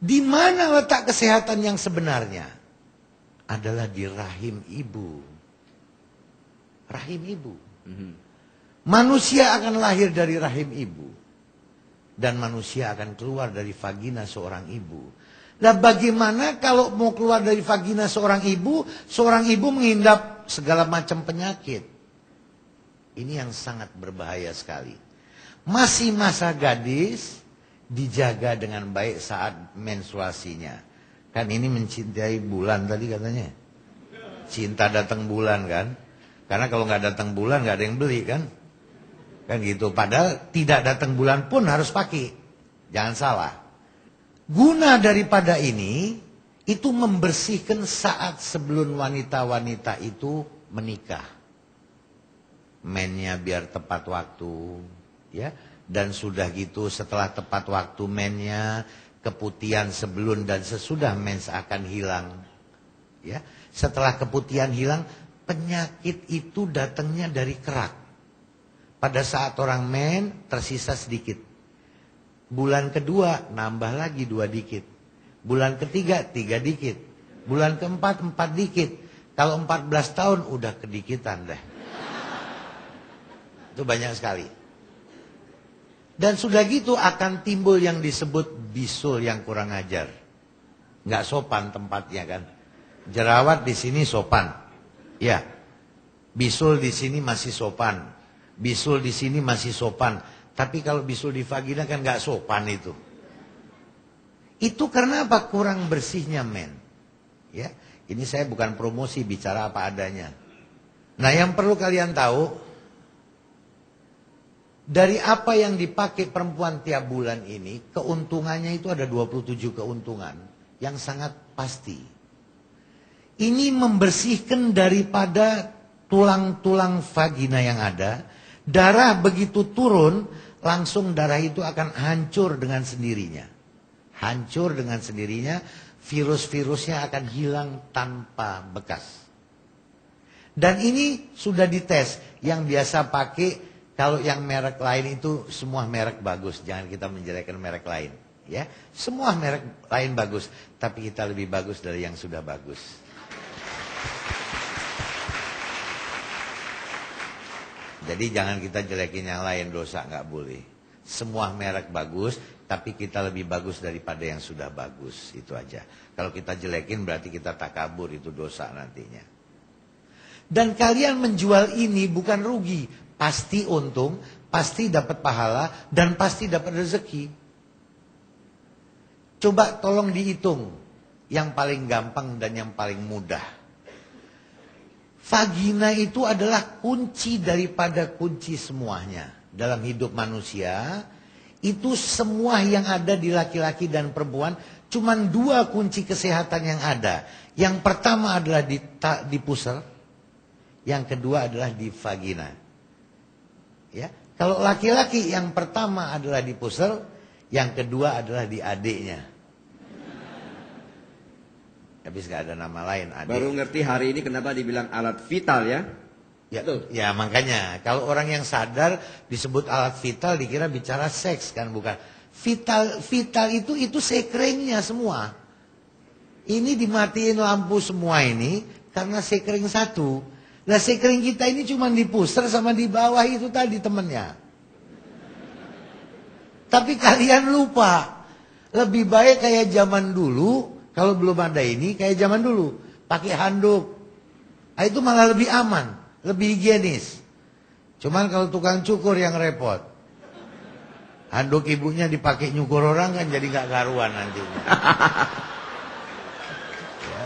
Di mana letak kesehatan yang sebenarnya? Adalah di rahim ibu. Rahim ibu. Manusia akan lahir dari rahim ibu. Dan manusia akan keluar dari vagina seorang ibu. Nah, bagaimana kalau mau keluar dari vagina seorang ibu menghindap segala macam penyakit. Ini yang sangat berbahaya sekali. Masih masa gadis, dijaga dengan baik saat menstruasinya. Kan ini mencintai bulan tadi katanya. Cinta datang bulan kan. Karena kalau nggak datang bulan nggak ada yang beli kan. Kan gitu. Padahal tidak datang bulan pun harus pakai. Jangan salah. Guna daripada ini, itu membersihkan saat sebelum wanita-wanita itu menikah. Mennya biar tepat waktu. Ya. Dan sudah gitu setelah tepat waktu mennya, keputihan sebelum dan sesudah mens akan hilang. Ya. Setelah keputihan hilang, penyakit itu datangnya dari kerak. Pada saat orang men, tersisa sedikit. Bulan kedua, nambah lagi 2 dikit. Bulan ketiga, 3 dikit. Bulan keempat, 4 dikit. Kalau 14 tahun, udah kedikitan deh. Itu banyak sekali. Dan sudah gitu akan timbul yang disebut bisul yang kurang ajar. Nggak sopan tempatnya kan. Jerawat di sini sopan. Ya. Bisul di sini masih sopan. Bisul di sini masih sopan. Tapi kalau bisul di vagina kan nggak sopan itu. Itu karena apa? Kurang bersihnya men. Ya. Ini saya bukan promosi, bicara apa adanya. Nah, yang perlu kalian tahu, dari apa yang dipakai perempuan tiap bulan ini, keuntungannya itu ada 27 keuntungan yang sangat pasti. Ini membersihkan daripada tulang-tulang vagina yang ada. Darah begitu turun, langsung darah itu akan hancur dengan sendirinya. Hancur dengan sendirinya, virus-virusnya akan hilang tanpa bekas. Dan ini sudah dites. Yang biasa pakai, kalau yang merek lain itu semua merek bagus. Jangan kita menjelekkan merek lain. Ya, semua merek lain bagus. Tapi kita lebih bagus dari yang sudah bagus. Jadi jangan kita jelekin yang lain, dosa nggak boleh. Semua merek bagus, tapi kita lebih bagus daripada yang sudah bagus. Itu aja. Kalau kita jelekin berarti kita takabur, itu dosa nantinya. Dan kalian menjual ini bukan rugi. Pasti untung, pasti dapat pahala, dan pasti dapat rezeki. Coba tolong dihitung. Yang paling gampang dan yang paling mudah. Vagina itu adalah kunci daripada kunci semuanya. Dalam hidup manusia, itu semua yang ada di laki-laki dan perempuan, cuman 2 kunci kesehatan yang ada. Yang pertama adalah di pusar, yang kedua adalah di vagina. Ya, kalau laki-laki yang pertama adalah di pusar, yang kedua adalah di adiknya. Habis gak ada nama lain. Adik. Baru ngerti hari ini kenapa dibilang alat vital ya? Ya, ya makanya kalau orang yang sadar disebut alat vital dikira bicara seks kan, bukan. Vital itu sekrengnya semua. Ini dimatiin lampu semua ini karena sekring satu. Nah sekring kita ini cuma di pusar sama di bawah itu tadi temennya. Tapi kalian lupa, lebih baik kayak zaman dulu. Kalau belum ada ini kayak zaman dulu, pakai handuk. Nah, itu malah lebih aman, lebih higienis. Cuman kalau tukang cukur yang repot. Handuk ibunya dipakai nyukur orang kan jadi gak karuan nanti. Ya.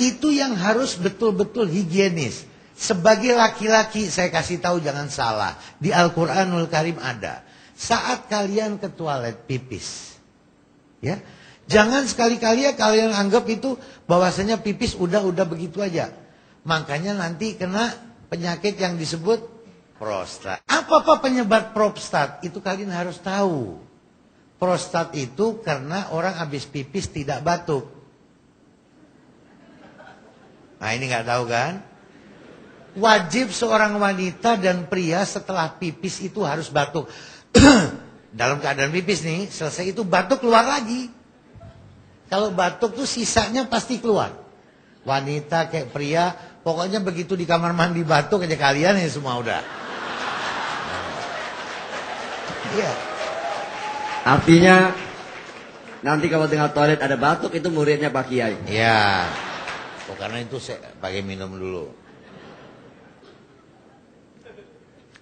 Itu yang harus betul-betul higienis. Sebagai laki-laki saya kasih tahu jangan salah. Di Al-Quranul Karim ada. Saat kalian ke toilet pipis, ya, jangan sekali-kali ya kalian anggap itu bahwasanya pipis udah begitu aja. Makanya nanti kena penyakit yang disebut prostat. Apa penyebab prostat? Itu kalian harus tahu. Prostat itu karena orang habis pipis tidak batuk. Nah ini nggak tahu kan? Wajib seorang wanita dan pria setelah pipis itu harus batuk. dalam keadaan pipis nih, selesai itu batuk keluar lagi. Kalau batuk tuh sisanya pasti keluar. Wanita kayak pria, pokoknya begitu di kamar mandi batuk aja kalian ya semua udah. Iya. Artinya nanti kalau tengah toilet ada batuk itu muridnya Pak Kiai. Iya. Oh, karena itu saya pakai minum dulu.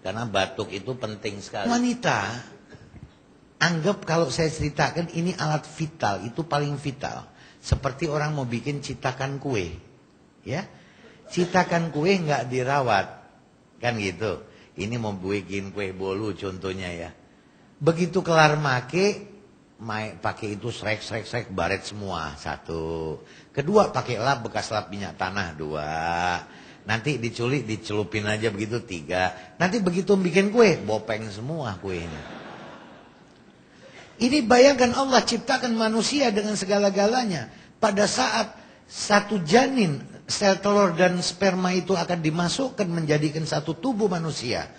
Karena batuk itu penting sekali. Wanita, anggap kalau saya ceritakan ini alat vital, itu paling vital. Seperti orang mau bikin citakan kue. Ya. Citakan kue nggak dirawat. Kan gitu. Ini mau bikin kue bolu contohnya ya. Begitu kelar pakai itu srek baret semua. Satu. Kedua pakai lap bekas lap minyak tanah. Dua. Nanti dicelupin aja begitu. Tiga. Nanti begitu bikin kue bopeng semua kuenya. Ini bayangkan Allah ciptakan manusia dengan segala-galanya. Pada saat satu janin, sel telur dan sperma itu akan dimasukkan menjadikan satu tubuh manusia.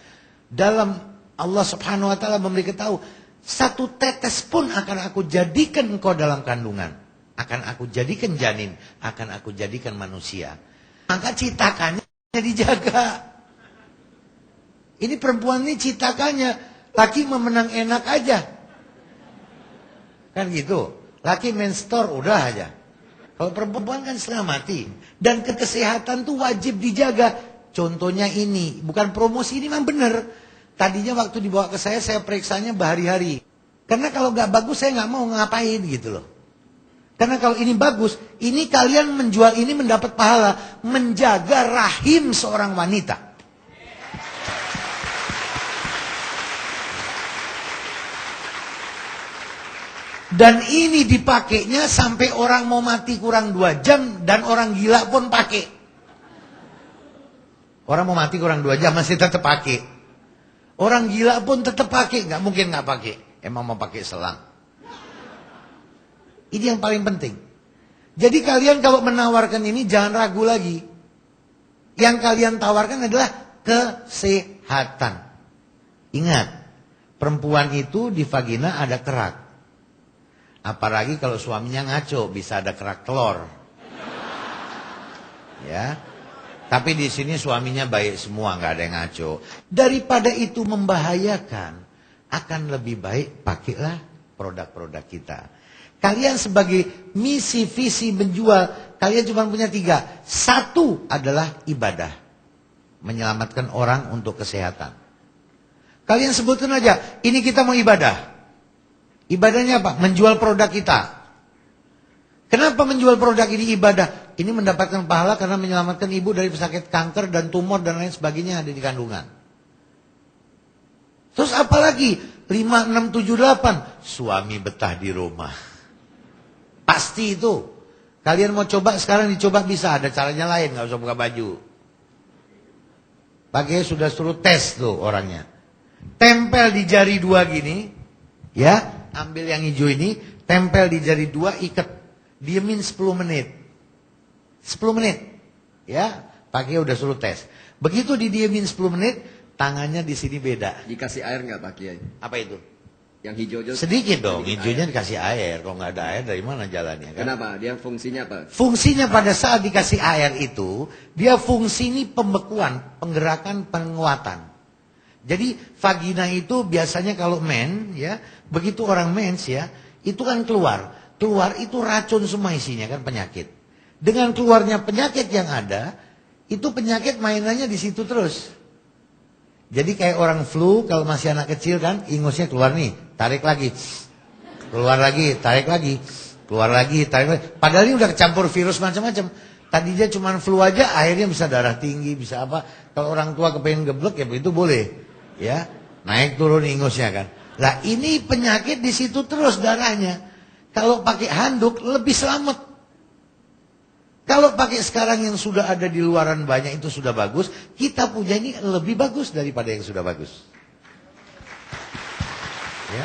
Dalam Allah subhanahu wa ta'ala memberitahu, satu tetes pun akan aku jadikan engkau dalam kandungan. Akan aku jadikan janin, akan aku jadikan manusia. Maka citakannya dijaga. Ini perempuan ini citakannya, laki memenang enak aja. Kan gitu. Laki menstruasi udah aja. Kalau perempuan kan setengah mati. Dan kesehatan tuh wajib dijaga. Contohnya ini, bukan promosi, ini memang benar. Tadinya waktu dibawa ke saya periksanya berhari-hari. Karena kalau gak bagus saya gak mau ngapain gitu loh. Karena kalau ini bagus, ini kalian menjual ini mendapat pahala. Menjaga rahim seorang wanita. Dan ini dipakainya sampai orang mau mati kurang 2 jam dan orang gila pun pakai. Orang mau mati kurang 2 jam masih tetap pakai. Orang gila pun tetap pakai, nggak mungkin nggak pakai. Emang mau pakai selang. Ini yang paling penting. Jadi kalian kalau menawarkan ini jangan ragu lagi. Yang kalian tawarkan adalah kesehatan. Ingat, perempuan itu di vagina ada kerak. Apalagi kalau suaminya ngaco, bisa ada kerak telur. Ya. Tapi di sini suaminya baik semua, nggak ada yang ngaco. Daripada itu membahayakan, akan lebih baik pakailah produk-produk kita. Kalian sebagai misi visi menjual, kalian cuma punya 3. 1 adalah ibadah, menyelamatkan orang untuk kesehatan. Kalian sebutkan aja, ini kita mau ibadah. Ibadahnya apa? Menjual produk kita. Kenapa menjual produk ini ibadah? Ini mendapatkan pahala karena menyelamatkan ibu dari pesakit kanker dan tumor dan lain sebagainya yang ada di kandungan. Terus apalagi? 5, 6, 7, 8. Suami betah di rumah. Pasti itu. Kalian mau coba sekarang dicoba bisa. Ada caranya lain. Gak usah buka baju. Pakai sudah suruh tes tuh orangnya. Tempel di jari 2 gini. Ya. Ambil yang hijau ini. Tempel di jari 2 ikat. Diemin 10 menit. 10 menit. Ya, pakai udah suruh tes. Begitu didiemin 10 menit, tangannya di sini beda. Dikasih air nggak Pak Kiai? Apa itu? Yang hijau-hijau. Sedikit dong, hijaunya dikasih air. Kalau nggak ada air dari mana jalannya kan? Kenapa? Dia fungsinya apa? Fungsinya pada saat dikasih air itu, dia fungsi ini pembekuan, penggerakan, penguatan. Jadi vagina itu biasanya kalau men, ya, begitu orang mens ya, itu kan keluar. Keluar itu racun semua isinya kan, penyakit. Dengan keluarnya penyakit yang ada, itu penyakit mainannya di situ terus. Jadi kayak orang flu kalau masih anak kecil kan, ingusnya keluar nih, tarik lagi. Keluar lagi, tarik lagi. Keluar lagi, tarik lagi. Padahal ini udah kecampur virus macam-macam. Tadinya cuma flu aja, akhirnya bisa darah tinggi, bisa apa. Kalau orang tua kepengen geblek ya begitu boleh. Ya, naik turun ingusnya kan. Lah ini penyakit di situ terus darahnya. Kalau pakai handuk lebih selamat. Kalau pakai sekarang yang sudah ada di luaran banyak itu sudah bagus, kita punya ini lebih bagus daripada yang sudah bagus. Ya.